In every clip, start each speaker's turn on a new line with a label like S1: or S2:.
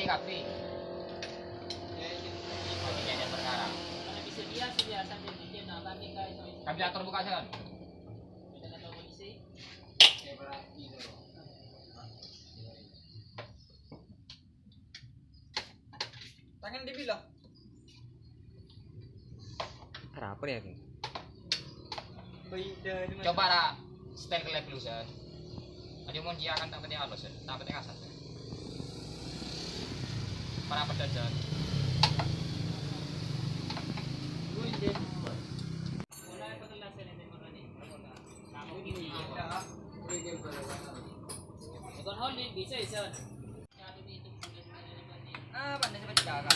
S1: kapi. Bagiannya perkara.
S2: Karena bisa dia biasa jadi nanti kayak itu.
S1: Kami atur buka jalan.
S2: Kita nggak tahu polisi.
S3: Tangan dibilang.
S4: Kenapa ya, Ki?
S1: Coba lah style ke level Sen. Ada mau dia akan tak penting halus, tak penting asal. Para pedagang.
S2: Bukan holding bisa Sen.
S3: Ah, pandai sama jaga.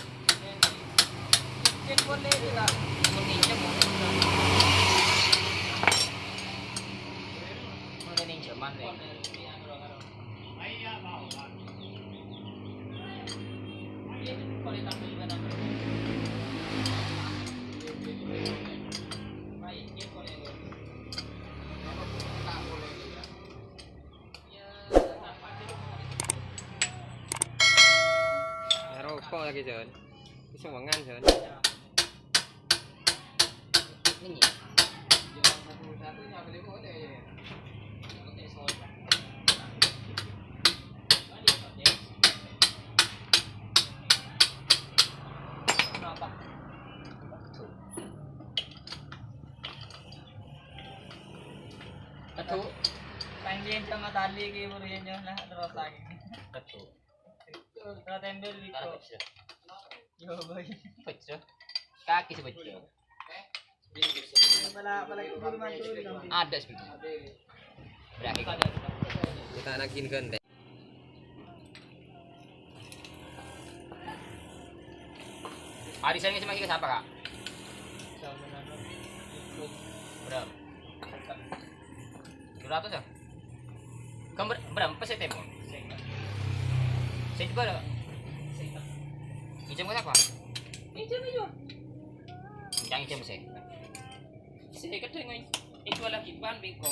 S3: Cek boleh juga.
S1: Ninja mau. Mana ninja mana?
S4: Rokok lagi, Jon. Bisa mangan, Jon.
S1: Ini. Ketu.
S3: Pengen sama tali ke buriannya lah terus lagi.
S1: Ketu.
S3: Terus tembel di
S1: Taruh
S3: kok.
S1: pecah.
S3: Yo boy.
S1: Pecah. Kaki sepecah.
S3: Pala itu dulu mantul dong.
S1: Ada sebegitu. Berakhir.
S4: Kita anakin kan deh.
S1: Arisannya cuma kita siapa, Kak? Berapa? 200 ya? Kamu berapa sih temu? Saya juga ada. Ijam ke siapa?
S2: Ijam.
S1: Yang ijam saya.
S2: Saya kadang itu lagi ban beko.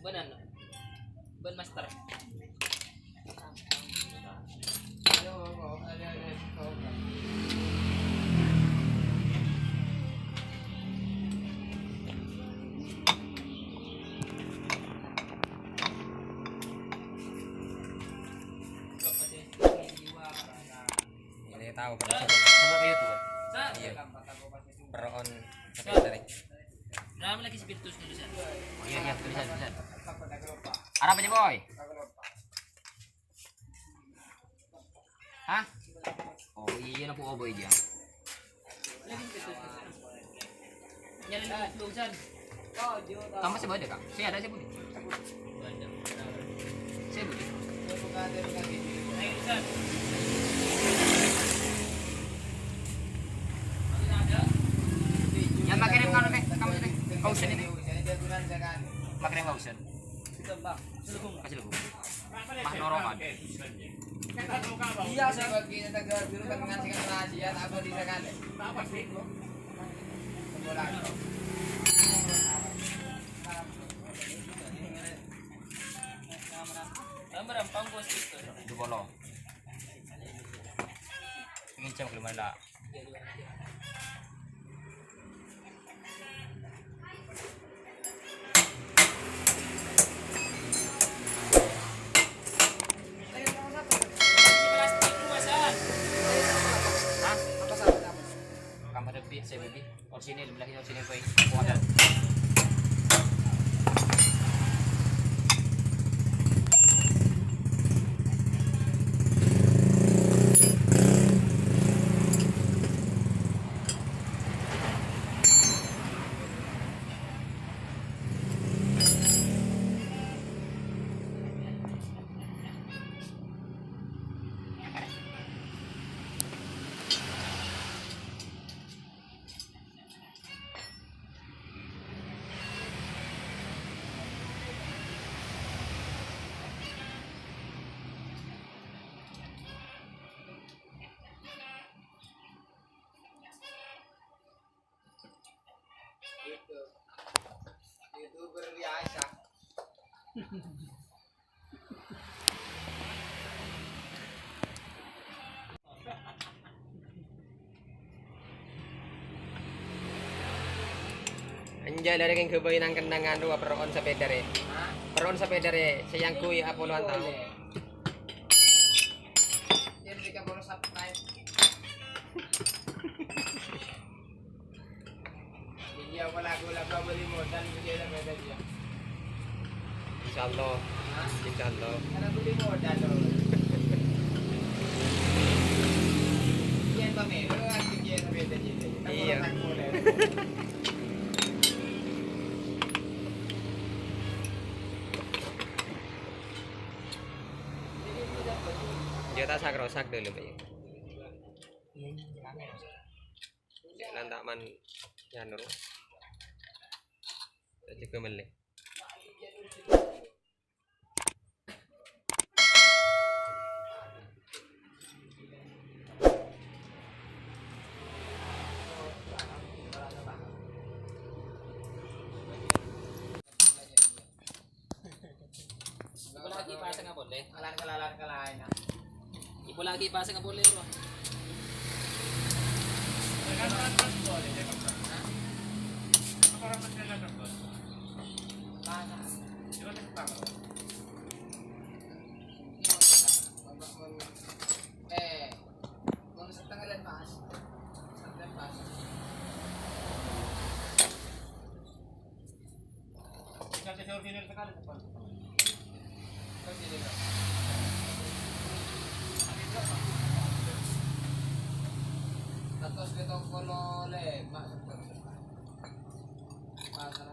S2: Benar. Ban master.
S4: Ini tahu kan.
S1: Sama kayak itu kan?
S4: Iya. Per on dari.
S2: Nah, lagi spiritus dulu Sen.
S1: Oh iya, tulisan. Arab aja, boy. Hah? Oh iya, naku boy dia.
S2: Lagi spiritus. Nyari dulu Sen.
S1: Kamu masih ada, Kak? Saya ada, saya budi. Saya budi.
S2: Ayo Sen.
S1: Yang makin yang kamu ini, kausen ini. Makin yang kausen. Kasih lugu. Mah noroman.
S3: Iya saya bagi negara dulu kan mengasihkan rahasia apa di sana. Apa sih?
S2: Merampang bos itu.
S1: Itu bolong. Ingin jam ke mana? Kamar depan saya beli. Sini belah sini boy. Kuat.
S3: Itu berbiasa.
S4: menjadi dari yang kebayi nang kendangan dua peron sepeda re. Peron sepeda re, sayang kui apa luan tahu.
S3: Yan di ka mo sa night. Dia wala lagu beli modal dia na beda dia.
S4: Insyaallah. Insyaallah.
S3: Ana beli modal lo. Yan ba me? Lo ang dia na beda dia.
S4: Iya. Dia tak sak rosak dulu Pak. Lantak man janur. Tak juga melek.
S2: Ibu lagi pasang nggak boleh.
S3: Kalain na.
S2: Ibu lagi pasang nggak boleh bro.
S3: Kung sa tangalan mas. Tapos dito ko le masuk pasang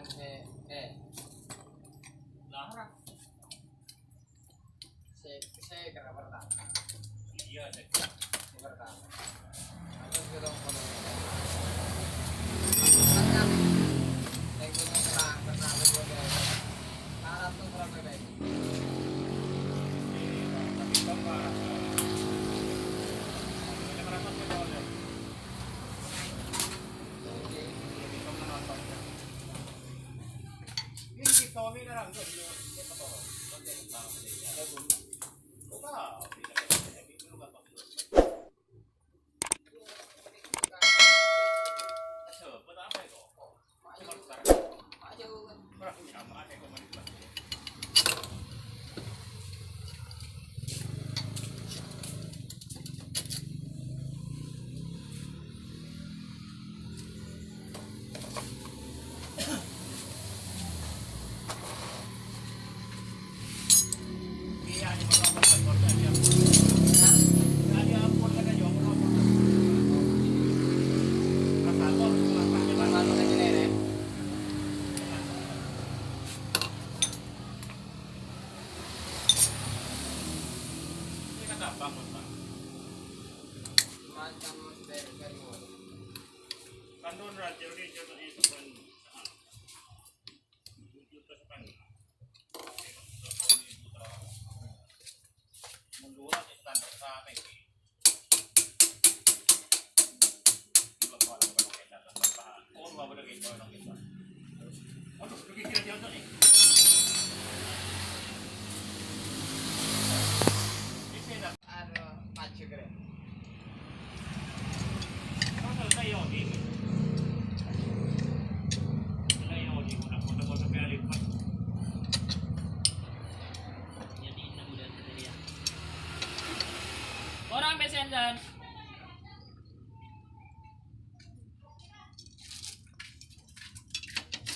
S3: lahara se kena pertama iya deh pertama terus dito ko lagi serang pertama ko deh harap tuh berapa baik tapi bapak Tommy na lang doon yung patoro. Konti ng tao kasi ada guna. Wow, tidak ada gitu lu enggak pakai. Aso, apa itu? Cuma sekarang. Aja berapa sama ada komunitas. Kandun raja ini jodoh itu kan. Mundur di standar sampai. Oh, nggak boleh gitu orang kita. Aduh, kira jodoh nih. Ano, macho keren. Kalau saya ini.
S2: Orang messenger.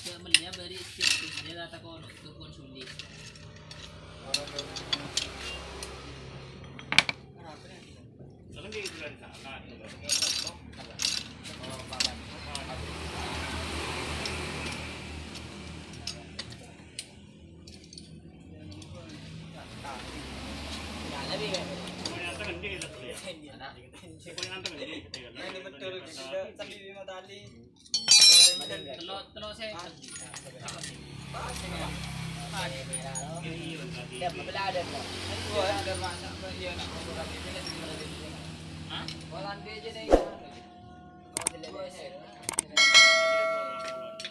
S2: Dia melihat dari situs dia data kono itu konsumsi. Telur saya.
S3: Ya, mabila ada mo. Ano ada masa ba yan ako mura bibili dito.
S2: Ha?
S3: Walang video na yun. Oh, dalawa sir.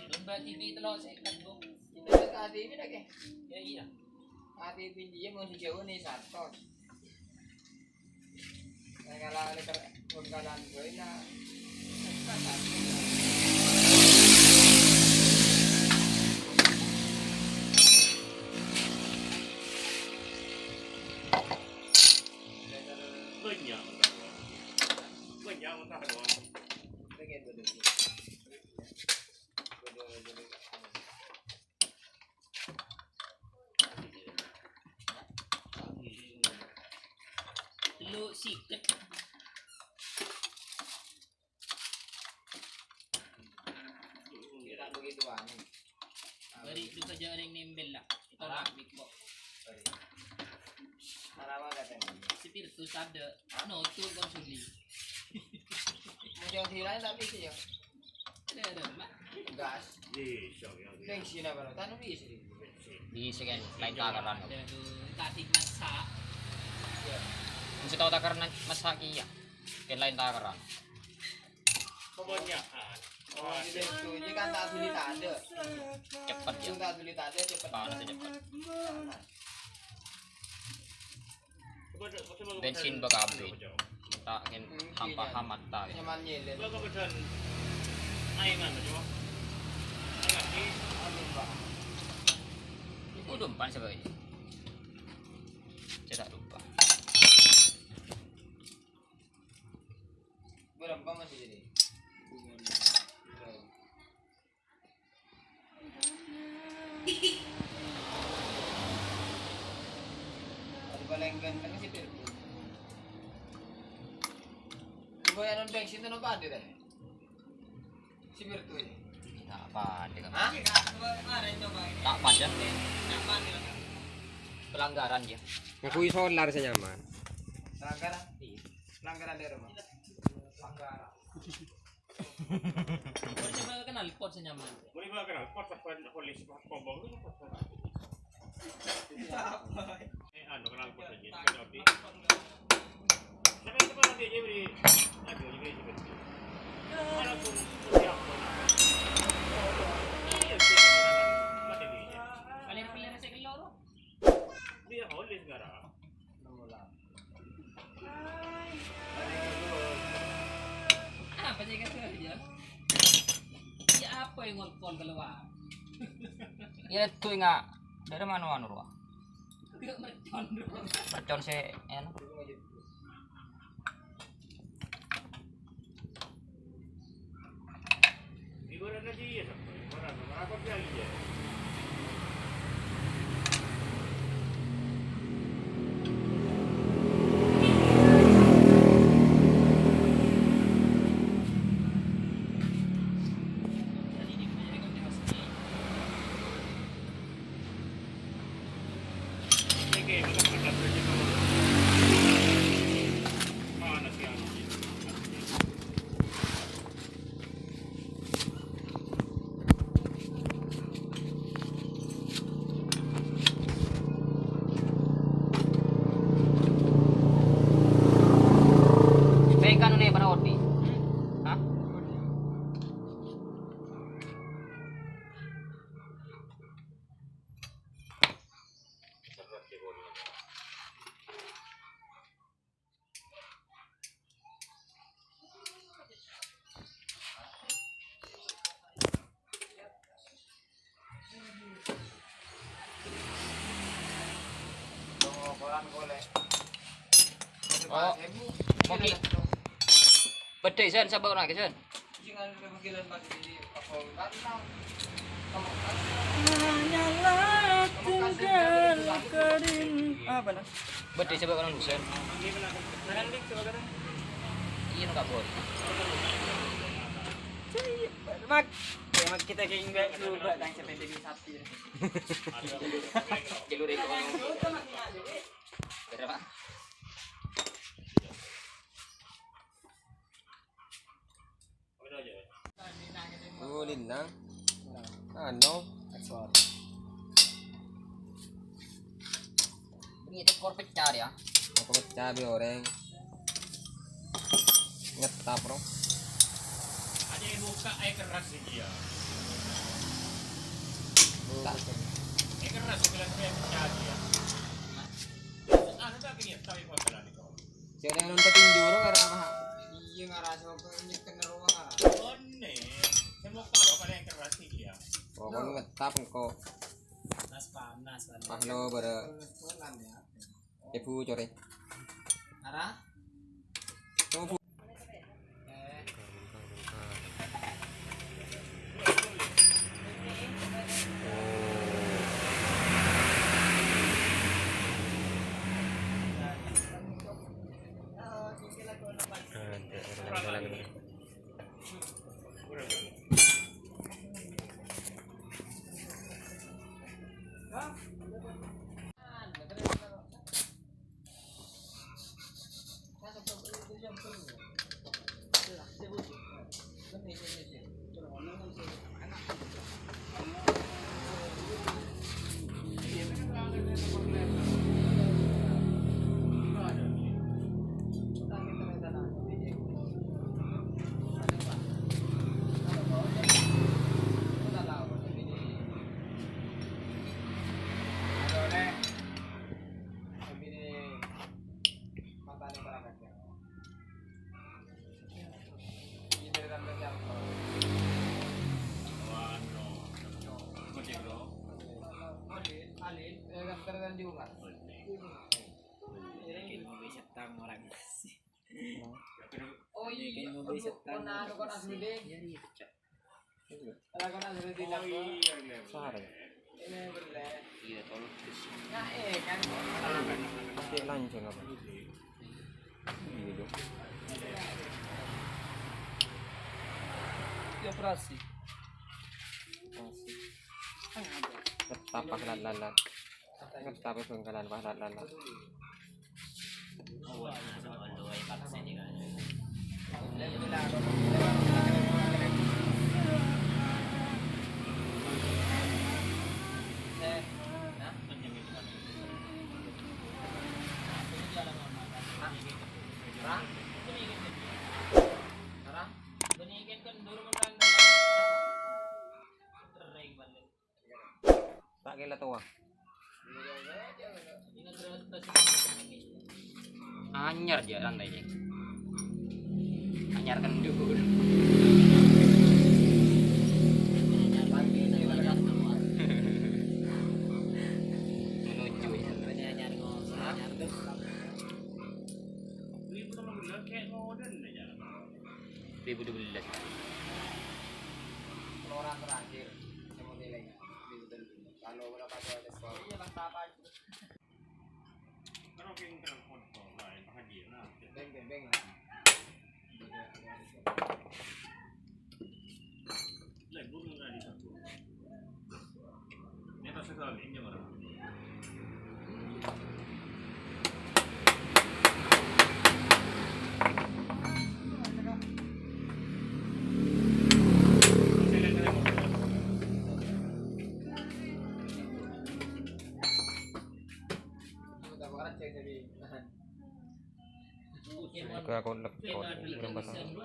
S2: Domba TV telur saya kan bu.
S3: Kita ka TV lagi.
S2: Ya iya.
S3: TV dia mau sejauh nih satu. Kalau kekalan gue na.
S2: Sikat.
S4: Tidak begitu aneh.
S2: Beri itu saja ada yang nembel lah. Ito lang, big box.
S4: Marama katanya.
S2: Spiritus ada. Ano, ito konsuli.
S4: Yang sila tapi sih ya.
S2: Ada, mak.
S4: Gas.
S3: Iya, iya.
S4: Bensin apa? Tanam bisa sih.
S1: Bisa kan lain takaran.
S2: Ada tu kating masak.
S1: Mesti tahu takaran masaki ya. Kan lain takaran.
S3: Kebanyakan.
S4: Oh, di situ ini kan tak sulit ada.
S1: Cepat ya.
S4: Itu tak sulit ada cepat.
S1: Panas aja cepat. Bensin bakabe. Tak kan hampa hamat tak.
S4: Nyaman nyelen.
S3: Lo kebetulan aingan coba. Aingan ni.
S1: Udah pan sebagai. Saya tak lupa.
S4: Berapa masih jadi? Ada balenggan kan sih Pirku. Gue yang non bensin itu apa ada deh? Si Pirku ini.
S1: Tak apa dia.
S4: Hah?
S1: Tak pajak. Pelanggaran dia.
S4: Ngakui solar saya nyaman. Pelanggaran? Iya. Pelanggaran dari rumah. Pelanggaran.
S2: Baru coba kenal pot senyaman.
S3: Boleh ba kenal pot apa polis kombong tu pot. Ano kenal pot aja. Tapi. Sampai tu kalau dia beri ada juga juga. Mana pun siap. Iya sih. Mati dia.
S2: Palir-palir sa keloro.
S3: Dia holis ngara.
S2: Apa sih kasi aja? Ya apa yang ngolpon keluar?
S1: Ya tu ingat dari mana ruah.
S2: Tidak mercon dulu.
S1: Percon se en.
S3: Ibarat aja ya sampai. Orang apa dia dia.
S2: Jadi di punya kau tengok sini.
S3: Oke, kita berangkat saja kalau. Mana sih anak ini?
S1: Bengkan ni pada oti. Hah?
S4: Koran golek.
S1: Oh. Moki. Bedai sen sabar nak sen.
S4: Jangan kebagian bagi di apa kan.
S5: Hanyalah tinggal kering. Apa nah?
S1: Bedai sabar kan sen.
S5: Nangan dik coba kan.
S1: Iya enggak boleh.
S5: Mak, mak kita kayak enggak dulu batang sepeda di sapi.
S1: Jalur itu kan. Berapa?
S3: Apa aja?
S4: Oh, Lindang. Ano?
S5: Ekspor.
S1: Ini ekor pecah ya.
S4: Ako cabe orang. Ngetap, bro.
S3: Ada yang buka air keras sih dia. Air keras sebelah saya pecah dia. Ano tak kini tahu apa kalau ni kau?
S4: Siapa yang nonton tinju orang karena apa? Iya ngarasa ko nyekin na ruang nga.
S3: Oh ni, semua kau apa yang keras sih dia?
S4: O kung ngetap ko.
S2: Nas panas.
S4: Pahlo bara. Epu core.
S2: Ara?
S4: Tunggu.
S5: Oh iya, ano ko na sulit. Talaga na sulit din ako.
S4: Sare.
S5: Ini boleh.
S1: Iya, tolong.
S5: Nah, kan.
S4: Pasti lanceng apa? Iya dong.
S2: Dia operasi.
S4: Tapak lalat. Ngetap itu kalan lalat.
S1: Oh, ano ay paksa ni kan.
S4: Tak kira tua.
S1: Anyar aja lantai ini. Anyar kan dulu. Menuju ya. Anyar ngos. Anyar tuh.
S3: Kayak modern aja.
S1: 2012.
S5: Orang terakhir yang mau nilainya kalau berapa tuh ada sekolah iya bang apa
S3: Kan oke ngkerang foto lain bahagia nah.
S5: beng
S3: Lah guru enggak di satu. Ini tas sekali ini orang.
S4: Aku lekot. Berapa tahun?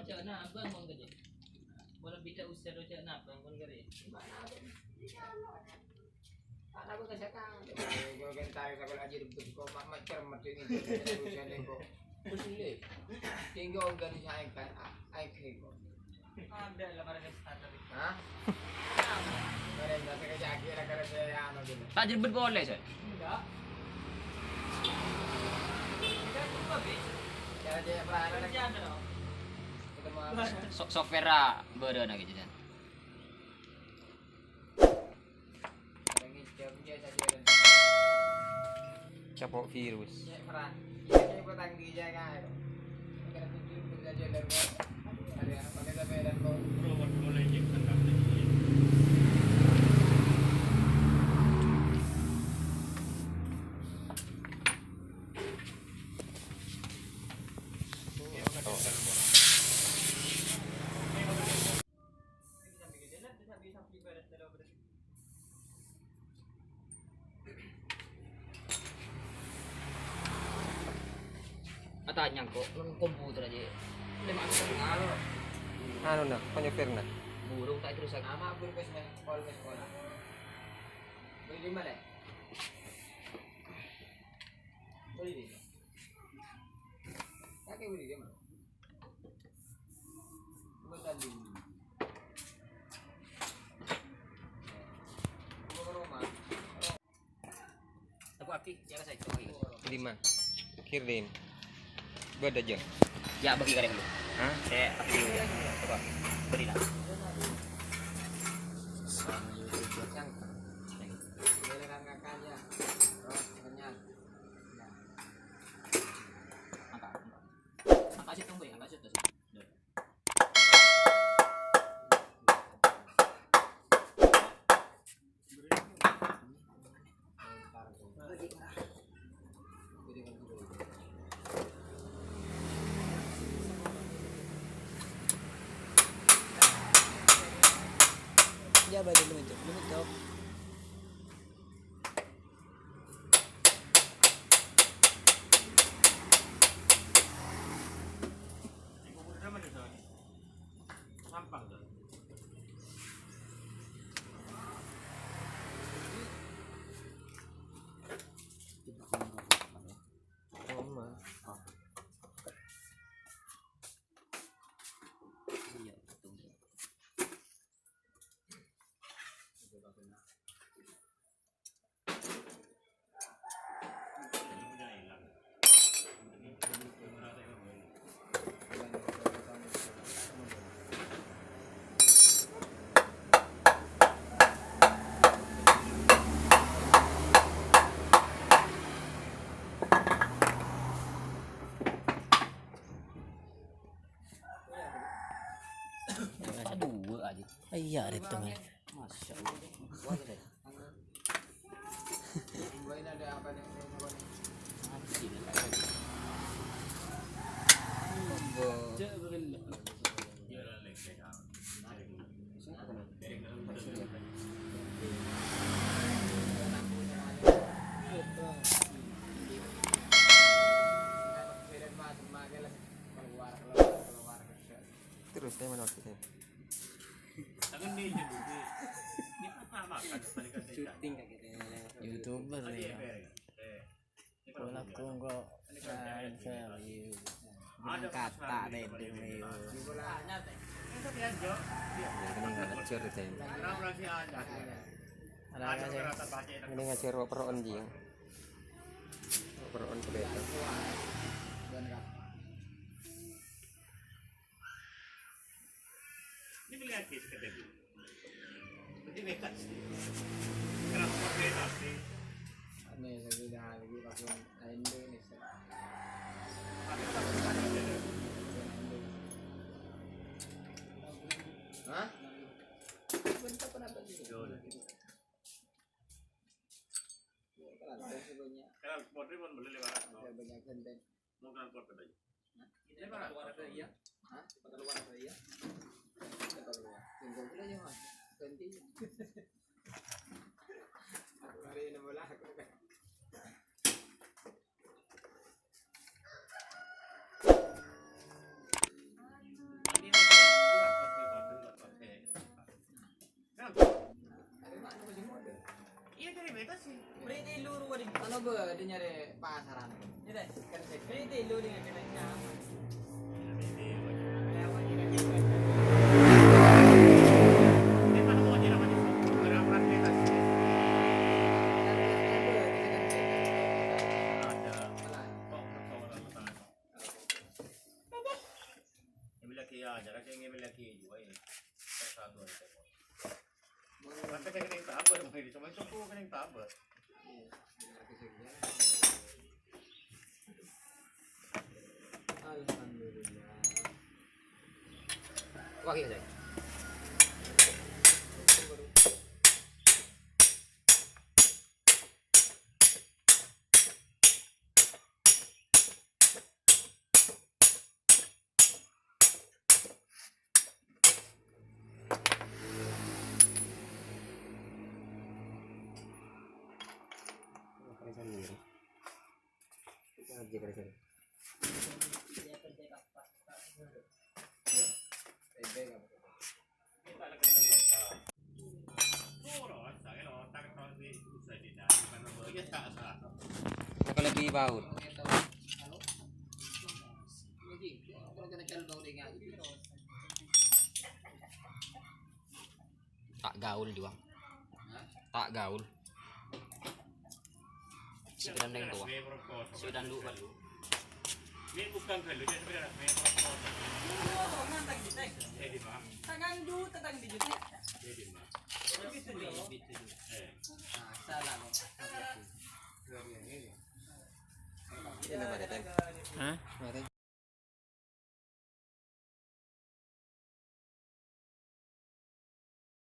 S5: aku kasih kang gue kan tarik sakal aja rebut kok macam macam ini urusan ini kok boleh tinggal organisasi kan aik kok ada lamaran starter hah ada yang datang kerja akhir karena saya anu dulu
S1: Tak jemput boleh saya.
S5: enggak kita coba bis cara dia peranan kerja ada dong
S1: Software bereuna gitu kan.
S4: Capok virus.
S5: Ya peran. Ini petang di jaga. Karena tujuh bisa jalan kok. Ada yang pakai sepeda kok.
S3: Robot boleh injektan kabel.
S1: Tanya kok komputer aja. 5,5.
S4: Anu nak, penyopir nak.
S1: Burung tak terus aku.
S5: Nama guru ke sekolah. Beli di mana? Beli di. Kakek beli di mana? Betul di. Ke rumah.
S1: Aku aktif, jangan saya coba.
S4: 5. Kirim. Beda aja.
S1: Ya bagi kalian dulu.
S4: Hah?
S1: Saya aktif dulu ya. Coba berilah.
S5: Beneran kakaknya. Terus kenyang.
S1: Angkat situ tunggu ya, angkat situ.
S6: Iya, baru lumit tuh.
S3: Ibu udah mana tuh? Sampang tuh.
S4: Oma.
S6: Iya, betul.
S3: Udah hilang.
S6: Dua aja. Iya, ada tengah. Masya Allah.
S5: Buain ada apa nih?
S3: Iya lah lek.
S4: Terus saya mana waktu saya?
S3: Tangan dia jadi ini apa makan balikan
S6: Syuting kayak gitu. YouTuber ya. Wala ko kok saya review. Kata deh review.
S4: Ini nggak ngacur saya.
S6: Ada apa sih?
S4: Ini ngacur peron jing. Peron sepeda.
S3: Ini melihat kes kedai. Jadi nekat sih. Kenapa pakai nasi?
S5: Ini sudah lagi pakai Indonesia. Hah? Bentuk kenapa sih?
S3: Kalau potri pun boleh lewat.
S5: Banyak konten.
S3: Mau transport ke aja.
S2: Lewat luar ada iya.
S5: Hah?
S2: Kota luar ada iya.
S5: Tunggu dulu aja mas. Ganti. Aku hari ini bola aku kan.
S3: Ini juga potri. Kenapa?
S5: Ada mana masih mode?
S3: Iya dari mereka sih.
S2: Berarti luru wadi.
S5: Ano ba di nyari pasaran?
S2: Tidak. Berarti luru yang kena nyaman.
S5: Alhamdulillah.
S4: Wah iya saya. Kita aja pada sini. Apa lebih baut? Tak gaul juga. Tak gaul. Sudah neng tua. Sudah lu baru.
S3: Ini bukan kalau dia sebenarnya memang
S2: Oh, mantap gitu.
S3: jadi mah,
S2: Tangan dulu tetang di juta.
S3: jadi mah.
S2: Gitu dulu.
S5: Salah.
S4: Ini nama dia teh.
S6: Hah?
S4: Nama teh.